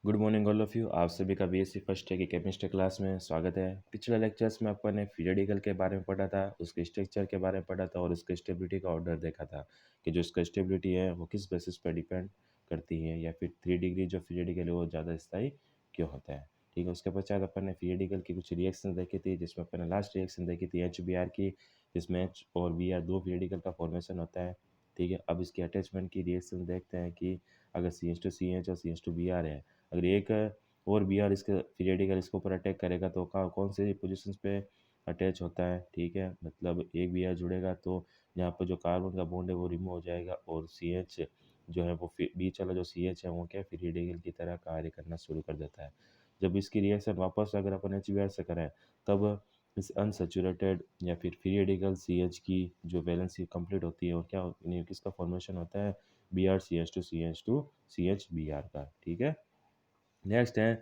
Good morning all of you. आप सभी का बीएससी फर्स्ट ईयर की केमिस्ट्री क्लास में स्वागत है। पिछले लेक्चर्स में अपन ने पीरियडिकल के बारे में पढ़ा था, उसके स्ट्रक्चर के बारे में पढ़ा था और उसके स्टेबिलिटी का ऑर्डर देखा था कि जो इसका स्टेबिलिटी है वो किस बेसिस पर डिपेंड करती है, या फिर 3 डिग्री जो पीरियडिकल है वो ज़्यादा स्थायी क्यों होता है। ठीक है, उसके पश्चात अपन ने पीरियडिकल की कुछ रिएक्शन देखी थी, जिसमें अपन ने लास्ट रिएक्शन देखी थी HBr की, जिसमें एच और Br दो पीरियडिकल का फॉर्मेशन होता है। ठीक है, अब इसकी अटैचमेंट की रिएक्शन देखते हैं कि अगर CH2CH और CH2Br है, अगर एक और बी आर इसके पीरियडिकल इसके ऊपर अटैक करेगा तो कौन से पोजीशंस पे अटैच होता है। ठीक है, मतलब एक बी आर जुड़ेगा तो यहाँ पर जो कार्बन का बॉन्ड है वो रिमूव हो जाएगा और सी एच जो है वो बीच वाला जो सी एच है वो क्या पीरियडिकल की तरह कार्य करना शुरू कर देता है। जब इसकी रिएक्शन वापस अगर अपन एच बी आर से करें तब इस अनसेचुरेटेड या फिर पीरियडिकल सी एच की जो वैलेंसी कंप्लीट होती है और क्या किसका फॉर्मेशन होता है, B R C H B R का। ठीक है, नेक्स्ट है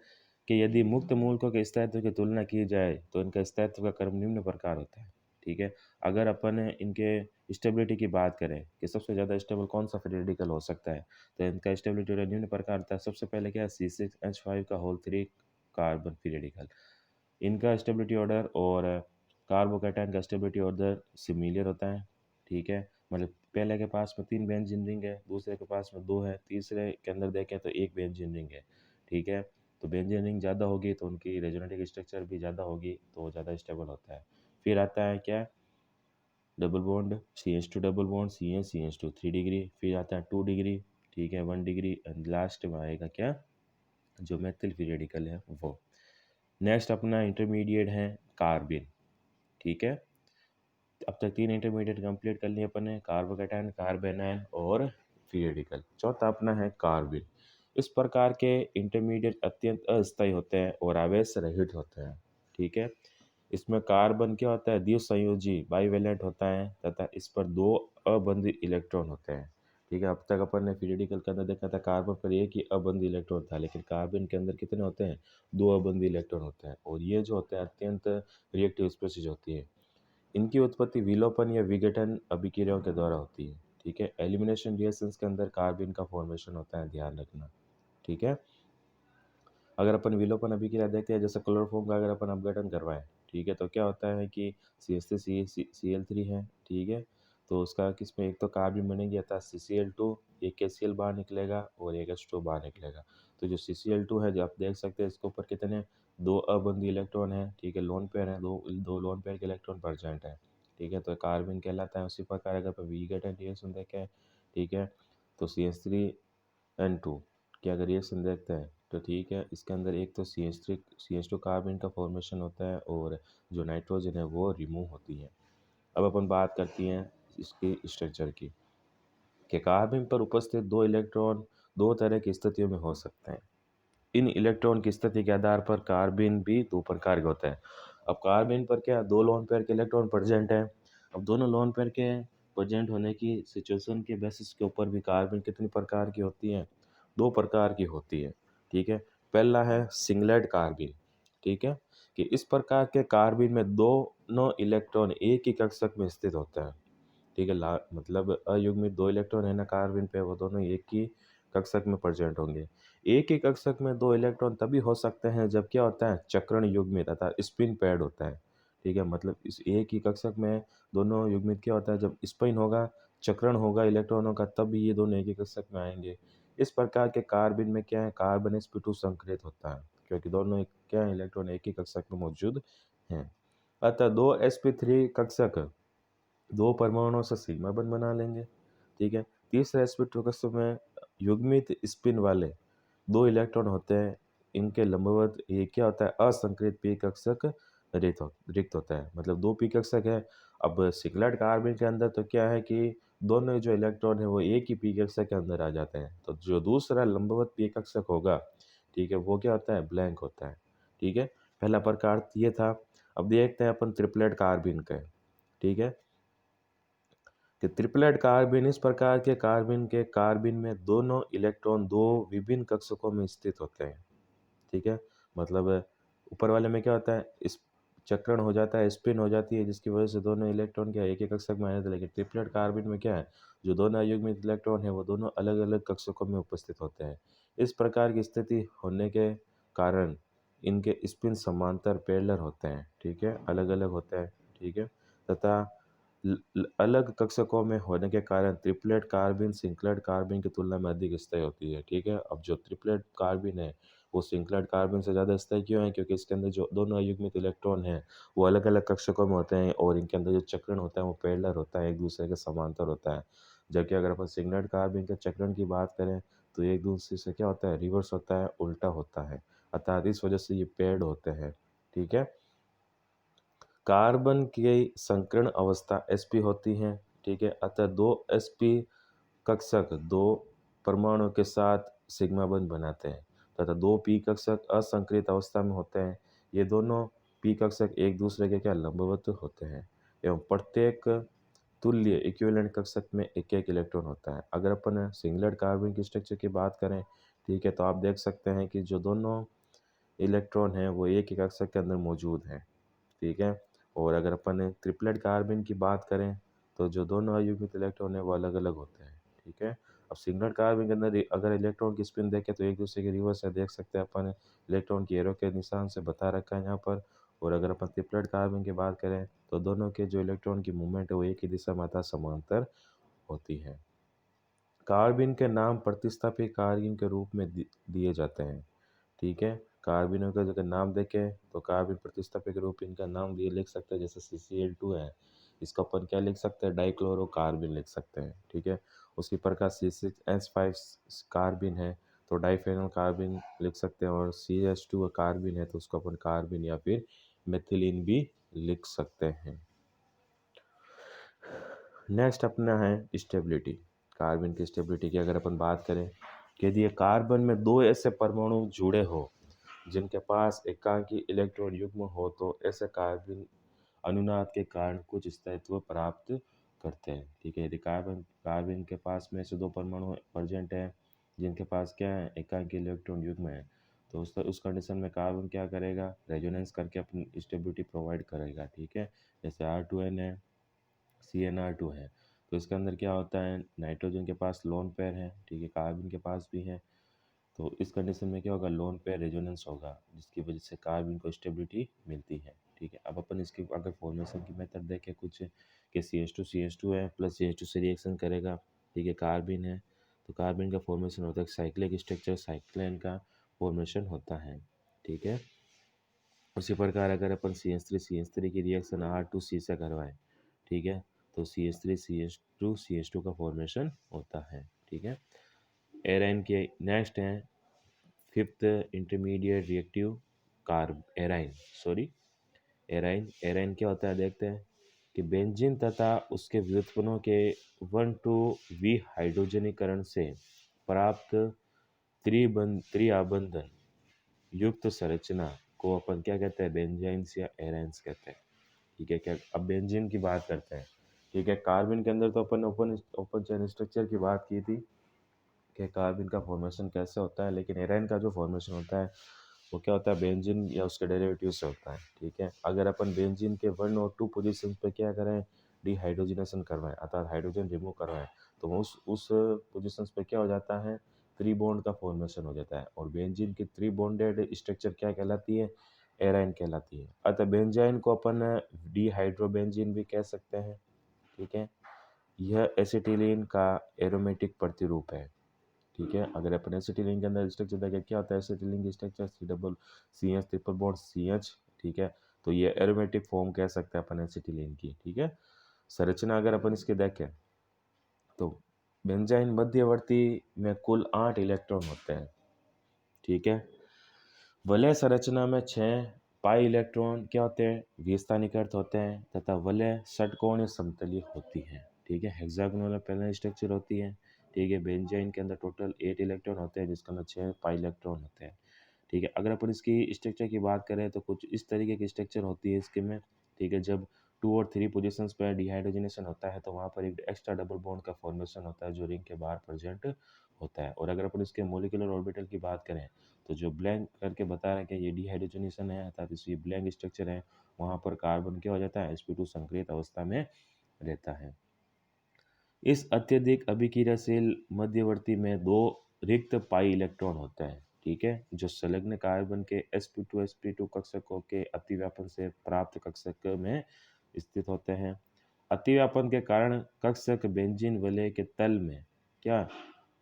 कि यदि मुक्त मूलकों के स्थायित्व की तुलना की जाए तो इनका स्थायित्व का क्रम निम्न प्रकार होता है। ठीक है, अगर अपन इनके स्टेबिलिटी की बात करें कि सबसे ज़्यादा स्टेबल कौन सा पीरियडिकल हो सकता है, तो इनका स्टेबिलिटी निम्न प्रकार होता है। सबसे पहले क्या है, C6H5 कार्बन पीरियडिकल, इनका स्टेबिलिटी ऑर्डर और कार्बोकैटायन का स्टेबिलिटी ऑर्डर सिमिलर होता है। ठीक है, मतलब पहले के पास में 3 बेंजीन रिंग है, दूसरे के पास में 2 है, तीसरे के अंदर देखें तो 1 बेंजीन रिंग है। ठीक है, तो बेंजीन रिंग ज़्यादा होगी तो उनकी रेजोनेटिक स्ट्रक्चर भी ज़्यादा होगी तो वो ज़्यादा स्टेबल होता है। फिर आता है क्या, double bond CH2 double bond CH2 3 degree, फिर आता है 2 डिग्री, ठीक है 1 डिग्री, एंड लास्ट में आएगा क्या, जो मेथिल पीरियडिकल है वो। नेक्स्ट अपना इंटरमीडिएट है कार्बिन। ठीक है, अब तक 3 इंटरमीडिएट कंप्लीट कर लिए अपन ने, कार्बोकैटायन, कार्बेनाइन और पीरियडिकल। चौथा अपना है कार्बिन। इस प्रकार के इंटरमीडिएट अत्यंत अस्थायी होते हैं और आवेश रहित होते हैं। ठीक है, इसमें कार्बन क्या होता है, द्विसंयोजी बाइवेलेंट होता है तथा इस पर 2 अबंधित इलेक्ट्रॉन होते हैं। ठीक है, अब तक अपन ने पीरियडिकल के अंदर देखा था कार्बन पर एक ही अबंधित इलेक्ट्रॉन था, लेकिन कार्बन के अंदर कितने होते हैं, 2 अबंधित इलेक्ट्रॉन होते हैं और ये जो होते हैं अत्यंत रिएक्टिव स्पीशीज होती है। इनकी उत्पत्ति विलोपन या विघटन अभिक्रियाओं के द्वारा होती है। ठीक है, एलिमिनेशन रिएक्शंस के अंदर कार्बन का फॉर्मेशन होता है, ध्यान रखना। ठीक है, अगर अपन विलोपन अभिक्रिया देखते हैं, जैसे क्लोरोफॉर्म का अगर अपन अपघटन करवाएं, ठीक है, तो क्या होता है कि CH3 है। ठीक है, तो उसका किसमें एक तो कार्बन बनेगी अर्थात CCl2, एक KCl बाहर निकलेगा और एक H2 बाहर निकलेगा। तो जो CCl2 है, जो आप देख सकते हैं इसके ऊपर कितने, 2 अबंधी इलेक्ट्रॉन है। ठीक है, लोन पेयर है, दो लोन पेयर के इलेक्ट्रॉन प्रेजेंट है। ठीक है, तो कार्बन कहलाता है। उसी प्रकार अगर अपन विघटन रिएक्शन देखें, ठीक है, तो CH3N2 की अगर रिएक्शन देखते हैं तो ठीक है, इसके अंदर एक तो CH2 कार्बन का फॉर्मेशन होता है और जो नाइट्रोजन है वो रिमूव होती है। अब अपन बात करती हैं इसकी स्ट्रक्चर की, कि कार्बन पर उपस्थित 2 इलेक्ट्रॉन 2 तरह की स्थितियों में हो सकते हैं। इन इलेक्ट्रॉन की स्थिति के आधार पर कार्बन भी 2 प्रकार के होता है। अब कार्बन पर क्या, 2 लोन पेयर के इलेक्ट्रॉन प्रेजेंट है। अब दोनों लोन पेयर के प्रेजेंट होने की सिचुएशन के बेसिस के ऊपर भी कार्बन कितनी प्रकार की होती है, 2 प्रकार की होती है। ठीक है, पहला है सिंगलेट कार्बन। ठीक है, कि इस प्रकार के कार्बन में दोनों इलेक्ट्रॉन एक ही कक्षक में स्थित होते हैं। ठीक है, मतलब अयुग्मित 2 इलेक्ट्रॉन है ना कार्बन पे, वो दोनों एक ही कक्षक में प्रेजेंट होंगे। एक ही कक्षक में 2 इलेक्ट्रॉन तभी हो सकते हैं जब क्या होता है, चक्रण युग्मित अर्थात स्पिन पैड होता है। ठीक है, मतलब इस एक ही कक्षक में दोनों युग्मित क्या होता है, जब स्पिन होगा, चक्रण होगा इलेक्ट्रॉनों का, तब भी ये दोनों एक ही कक्षक में आएंगे। इस प्रकार के कार्बन में क्या है, कार्बन sp2 संक्रित होता है, क्योंकि दोनों क्या है, इलेक्ट्रॉन एक ही कक्षक में मौजूद हैं। अतः 2 sp3 कक्षक 2 परमाणुओं से सिग्मा बंध बना लेंगे। ठीक है, तीसरे sp2 कक्षक में युग्मित स्पिन वाले 2 इलेक्ट्रॉन होते हैं। इनके लंबवत ये क्या होता है, असंक्रित पी कक्षक रिक्त होता है, मतलब 2 पी कक्षक है। अब सिंगलेट कार्बन के अंदर तो क्या है कि दोनों जो इलेक्ट्रॉन है वो एक ही पी कक्षक के अंदर आ जाते हैं, तो जो दूसरा लंबवत पी कक्षक होगा, ठीक है, वो क्या होता है, ब्लैंक होता है। ठीक है, पहला प्रकार ये था। अब देखते हैं अपन ट्रिपलेट कार्बन का। ठीक है, कि ट्रिपलेट कार्बन इस प्रकार के कार्बन में दोनों इलेक्ट्रॉन 2 विभिन्न कक्षकों में स्थित होते हैं। ठीक है, मतलब ऊपर वाले में क्या होता है, इस चक्रण हो जाता है, स्पिन हो जाती है, जिसकी वजह से दोनों इलेक्ट्रॉन क्या एक ही कक्षक में आ जाते हैं। लेकिन ट्रिपलेट कार्बन में क्या है, जो दोनों अयुग्मित इलेक्ट्रॉन है वो दोनों अलग अलग कक्षकों में उपस्थित होते हैं। इस प्रकार की स्थिति होने के कारण इनके स्पिन समांतर पैरेलल होते हैं, ठीक है, अलग अलग होते हैं, ठीक है, तथा अलग कक्षकों में होने के कारण ट्रिपलेट कार्बिन सिंगलेट कार्बिन की तुलना में अधिक स्थायी होती है, ठीक है। अब जो ट्रिपलेट कार्बिन है वो सिंगलेट कार्बिन से ज़्यादा स्थायी क्यों है? क्योंकि इसके अंदर जो दोनों अयुग्मित इलेक्ट्रॉन हैं वो अलग अलग कक्षकों में होते हैं और इनके अंदर जो चक्रण होता है वो पैरेलल होता है, एक दूसरे के समांतर होता है। जबकि अगर अपन सिंगलेट कार्बिन के चक्रण की बात करें तो एक दूसरे से क्या होता है, रिवर्स होता है, उल्टा होता है, अर्थात इस वजह से ये पेड़ होते हैं, ठीक है। कार्बन की संकरण अवस्था sp होती है, ठीक है, अतः दो sp कक्षक दो परमाणु के साथ सिग्मा बंध बनाते हैं तथा दो p कक्षक असंक्रित अवस्था में होते हैं। ये दोनों p कक्षक एक दूसरे के क्या लंबवत होते हैं एवं प्रत्येक तुल्य इक्विवेलेंट कक्षक में एक एक इलेक्ट्रॉन होता है। अगर अपन सिंगलेट कार्बन की स्ट्रक्चर की बात करें, ठीक है, तो आप देख सकते हैं कि जो दोनों इलेक्ट्रॉन हैं वो एक ही कक्षक के अंदर मौजूद हैं, ठीक है। और अगर अपन ट्रिपलेट कार्बन की बात करें तो जो दोनों अयुग्मित इलेक्ट्रॉन है वो अलग अलग होते हैं, ठीक है। अब सिंगलेट कार्बन के अंदर अगर इलेक्ट्रॉन की स्पिन देखें तो एक दूसरे के रिवर्स है, देख सकते हैं अपन इलेक्ट्रॉन की एरो के निशान से बता रखा है यहाँ पर। और अगर अपन ट्रिपलेट कार्बन की बात करें तो दोनों के जो इलेक्ट्रॉन की मूवमेंट है वो एक ही दिशा में अर्थात समांतर होती है। कार्बिन के नाम प्रतिस्थापी कार्बिन के रूप में दिए जाते हैं, ठीक है। कार्बिनों का अगर नाम देखें तो कार्बिन प्रतिस्थापी के रूप इनका नाम दिए लिख सकते हैं, जैसे CCl2 है, इसका अपन क्या लिख सकते हैं, डाइक्लोरोकार्बिन लिख सकते हैं, ठीक है। उसी प्रकार C6H5 कार्बिन है तो डाइफेनल कार्बिन लिख सकते हैं, और CH2 कार्बिन है तो उसको अपन कार्बिन या फिर मेथिलीन भी लिख सकते हैं। नेक्स्ट अपना है स्टेबिलिटी। कार्बन की स्टेबिलिटी की अगर अपन बात करें कि यदि कार्बन में दो ऐसे परमाणु जुड़े हो जिनके पास एकांकी इलेक्ट्रॉन युग्म हो तो ऐसे कार्बन अनुनाद के कारण कुछ स्थायित्व प्राप्त करते हैं, ठीक है। यदि कार्बन कार्बन के पास में से दो परमाणु प्रेजेंट है जिनके पास क्या है, एकांकी इलेक्ट्रॉन युग्म है, तो उस कंडीशन में कार्बन क्या करेगा, रेजोनेंस करके अपनी स्टेबिलिटी प्रोवाइड करेगा, ठीक है। जैसे R2N है, CnR2 है, तो इसके अंदर क्या होता है, नाइट्रोजन के पास लोन पेयर है, ठीक है, कार्बन के पास भी है, तो इस कंडीशन में क्या होगा, लोन पेयर रेजोनेंस होगा जिसकी वजह से कार्बन को स्टेबिलिटी मिलती है, ठीक है। अब अपन इसकी अगर फॉर्मेशन की मेथड देखें कुछ कि CH2 है प्लस CH2 से रिएक्शन करेगा, ठीक है, कार्बन है, तो कार्बन का फॉर्मेशन होता है साइक्लिक स्ट्रक्चर, साइक्लेन का फॉर्मेशन होता है, ठीक है। उसी प्रकार अगर अपन CH3 की रिएक्शन R2C से करवाएं, ठीक है, तो CH3 CH2 का फॉर्मेशन होता है, ठीक है। एराइन के नेक्स्ट हैं fifth intermediate reactive carb aryne sorry aryne aryne क्या होता है देखते हैं कि बेंजीन तथा उसके व्युत्पन्नों के 1,2 हाइड्रोजनीकरण से प्राप्त त्रिआबंधन युक्त संरचना को अपन क्या कहते हैं, बेंजाइन्स या एराइन्स कहते हैं, ठीक है। क्या अब बेंजीन की बात करते हैं, ठीक है। कार्बन के अंदर तो अपन ओपन ओपन चेन स्ट्रक्चर की बात की थी कि कार्बन का फॉर्मेशन कैसे होता है, लेकिन एराइन का जो फॉर्मेशन होता है वो क्या होता है, बेंजीन या उसके डेरिवेटिव से होता है, ठीक है। अगर अपन बेंजीन के 1 और 2 पोजीशन पे क्या करें, डिहाइड्रोजनेशन करवाएं अर्थात हाइड्रोजन रिमूव करवाएं, तो उस पोजीशन पे क्या हो जाता है, थ्री बॉन्ड का फॉर्मेशन हो जाता है, और बेंजीन की थ्री बॉन्डेड स्ट्रक्चर क्या कहलाती है, एराइन कहलाती है। अतः बेंजाइन को अपन डिहाइड्रोबेंजीन भी कह सकते हैं, ठीक है। यह एसिटिलीन का एरोमेटिक प्रतिरूप है, ठीक है। अगर अपन एसिटिलीन के अंदर स्ट्रक्चर देखें क्या होता है, एसिटिलीन की structure CH triple bond CH, ठीक है, तो ये एरोमेटिक फॉर्म कह सकते हैं अपन एसिटिलीन की, ठीक है। संरचना अगर अपन इसकी देखें तो बेंजाइन मध्यवर्ती में कुल 8 इलेक्ट्रॉन होते हैं, ठीक है। वलय संरचना में 6 पाई इलेक्ट्रॉन क्या होते हैं, विस्थानीकृत होते हैं तथा वलय षटकोणीय समतलीय होती है, ठीक है। हेक्सागोनल पैरेलल स्ट्रक्चर होती है, ठीक है। बेंजाइन के अंदर टोटल 8 इलेक्ट्रॉन होते हैं जिसके अंदर 6 पाई इलेक्ट्रॉन होते हैं, ठीक है। अगर अपन इसकी स्ट्रक्चर की बात करें तो कुछ इस तरीके की स्ट्रक्चर होती है इसके में, ठीक है। जब 2 और 3 पोजीशंस पर डिहाइड्रोजनेशन होता है तो वहाँ पर एक एक्स्ट्रा डबल बॉन्ड का फॉर्मेशन होता है जो रिंग के बाहर प्रेजेंट होता है। और अगर अपन इसके मोलिकुलर ऑर्बिटल की बात करें तो जो ब्लैंक करके बता रहे हैं कि ये डिहाइड्रोजनेशन है अर्थात इसकी ब्लैंक स्ट्रक्चर है, वहाँ पर कार्बन क्या हो जाता है, sp2 संक्रियत अवस्था में रहता है। इस अत्यधिक अभिक्रियाशील मध्यवर्ती में 2 रिक्त पाई इलेक्ट्रॉन होता है, ठीक है, जो संलग्न कार्बन के sp2 होता है, जो संलग्न कार्बन के sp2 कक्षकों के अतिव्यापन से प्राप्त कक्षक में स्थित होते हैं। अतिव्यापन के कारण कक्षक बेंजीन वलय के तल में क्या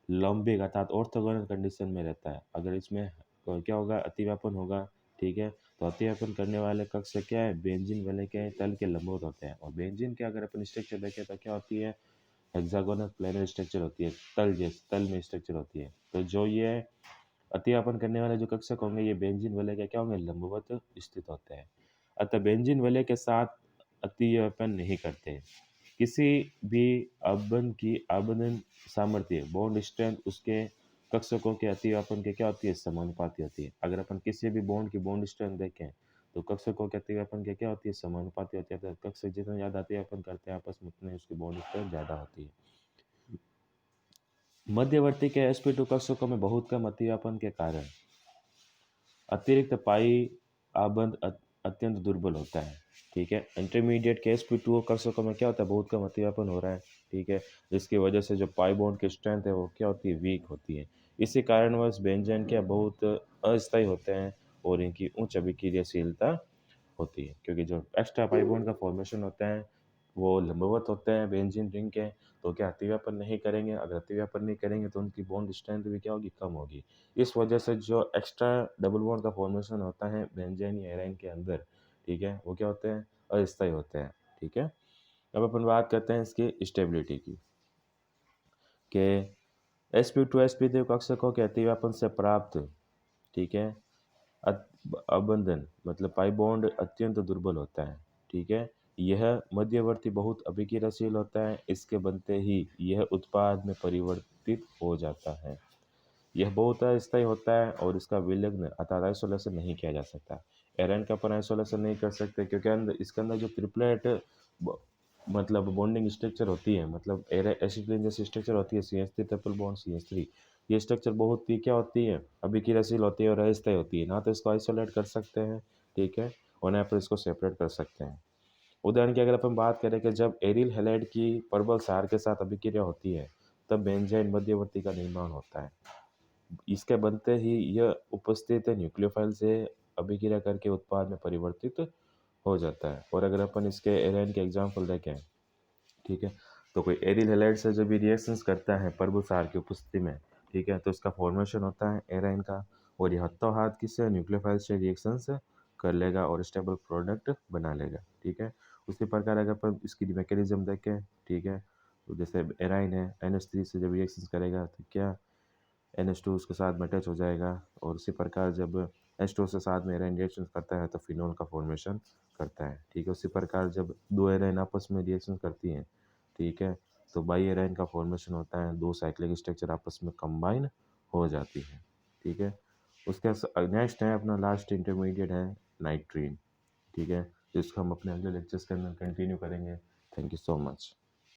लंबिक अर्थात ऑर्थोगोनल कंडीशन में रहता है। अगर इसमें क्या होगा, अतिव्यापन होगा, ठीक है, तो अतिव्यापन करने वाले कक्षक क्या है, बेंजीन वलय के तल के लंबवत होते हैं। और बेंजीन के अगर अपन स्ट्रक्चर देखें तो क्या होती है, हेक्सागोनल प्लेनर स्ट्रक्चर होती है, तल में स्ट्रक्चर होती है। तो जो ये अतिव्यापन करने वाले जो कक्षक होंगे ये बेंजीन वलय के क्या होंगे, लंबवत स्थित होते हैं। अतः बेंजीन वलय के साथ अतिव्यापन नहीं करते। किसी भी अबंध की आबंधन सामर्थ्य बॉन्ड स्ट्रेंथ उसके कक्षकों के अतिव्यापन के क्या होती है, समानुपाती होती है। अगर अपन किसी भी बॉन्ड की बॉन्ड स्ट्रेंथ देखें तो कक्षकों के अतिव्यापन के क्या होती है, समानुपाती होती है। तो कक्षक जितना ज़्यादा अतिव्यापन करते हैं आपस में उतने उसकी बॉन्ड स्ट्रेंथ ज़्यादा होती है। मध्यवर्ती के sp2 कक्षकों में बहुत कम अतिव्यापन के कारण अतिरिक्त पाई आबंध अत्यंत दुर्बल होता है, ठीक है। इंटरमीडिएट के sp2 कक्षकों में क्या होता है, बहुत कम अतिव्यापन हो रहा है, ठीक है, जिसकी वजह से जो पाई बॉन्ड की स्ट्रेंथ है वो क्या होती है, वीक होती है। इसी कारणवश बेंजीन क्या बहुत अस्थायी होते हैं और इनकी उच्च अभिक्रियाशीलता होती है, क्योंकि जो एक्स्ट्रा पाई बॉन्ड का फॉर्मेशन होता है वो लंबवत होते हैं बेंजीन रिंग के, तो क्या अतिव्यापन नहीं करेंगे। अगर अतिव्यापन नहीं करेंगे तो उनकी बॉन्ड स्ट्रेंथ भी क्या होगी, कम होगी। इस वजह से जो एक्स्ट्रा डबल बॉन्ड का फॉर्मेशन होता है बेंजीन या एराइन के अंदर, ठीक है, वो क्या होते हैं, अस्थायी होते हैं, ठीक है। अब अपन बात करते हैं इसकी स्टेबिलिटी की, कि sp2 कक्षकों के अतिव्यापन से प्राप्त, ठीक है, अबंधन मतलब पाई बॉन्ड अत्यंत दुर्बल होता है, ठीक है। यह मध्यवर्ती बहुत अभिक्रियाशील होता है, इसके बनते ही यह उत्पाद में परिवर्तित हो जाता है। यह बहुत अस्थायी होता है और इसका विलग्न अर्थात आइसोलेशन नहीं किया जा सकता। एरन का अपन आइसोलेशन नहीं कर सकते क्योंकि इसके अंदर जो ट्रिपलेट मतलब बॉन्डिंग स्ट्रक्चर होती है, मतलब एसिटिलीन जैसी स्ट्रक्चर होती है, CH3 ट्रिपल बॉन्ड CH3, ये स्ट्रक्चर बहुत ही क्या होती है, अभिक्रियाशील होती है और अस्थायी होती है। ना तो इसको आइसोलेट कर सकते हैं, ठीक है, और ना पर इसको सेपरेट कर सकते हैं। उदाहरण की अगर अपन बात करें कि जब एरिल हैलाइड की प्रबल सार के साथ अभिक्रिया होती है तब बेंजाइन मध्यवर्ती का निर्माण होता है। इसके बनते ही यह उपस्थित न्यूक्लियोफाइल से अभिक्रिया करके उत्पाद में परिवर्तित हो जाता है। और अगर अपन इसके एराइन के एग्जाम्पल देखें, ठीक है, तो कोई एरिल हैलाइड से जब भी रिएक्शंस करता है परभूसार की उपस्थिति में, ठीक है, तो इसका फॉर्मेशन होता है एराइन का, और ये हाथों हाथ किससे, न्यूक्लियोफाइल से रिएक्शंस कर लेगा और स्टेबल प्रोडक्ट बना लेगा, ठीक है। उसी प्रकार अगर अपन इसकी मैकेनिज्म देखें, ठीक है, तो जैसे एराइन है NH3 से जब रिएक्शंस करेगा तो क्या NH2 उसके साथ में अटैच हो जाएगा, और उसी प्रकार जब H2 से साथ में एराइन रिएक्शन करता है तो फिनोल का फॉर्मेशन करता है, ठीक है। उसी प्रकार जब दो एराइन आपस में रिएक्शन करती हैं, ठीक है, तो बाई एराइन का फॉर्मेशन होता है, दो साइक्लिक स्ट्रक्चर आपस में कंबाइन हो जाती है, ठीक है। उसके नेक्स्ट है अपना लास्ट इंटरमीडिएट है नाइट्रीन, ठीक है, जिसको हम अपने अगले लेक्चर्स के अंदर कंटिन्यू करेंगे। Thank you so much.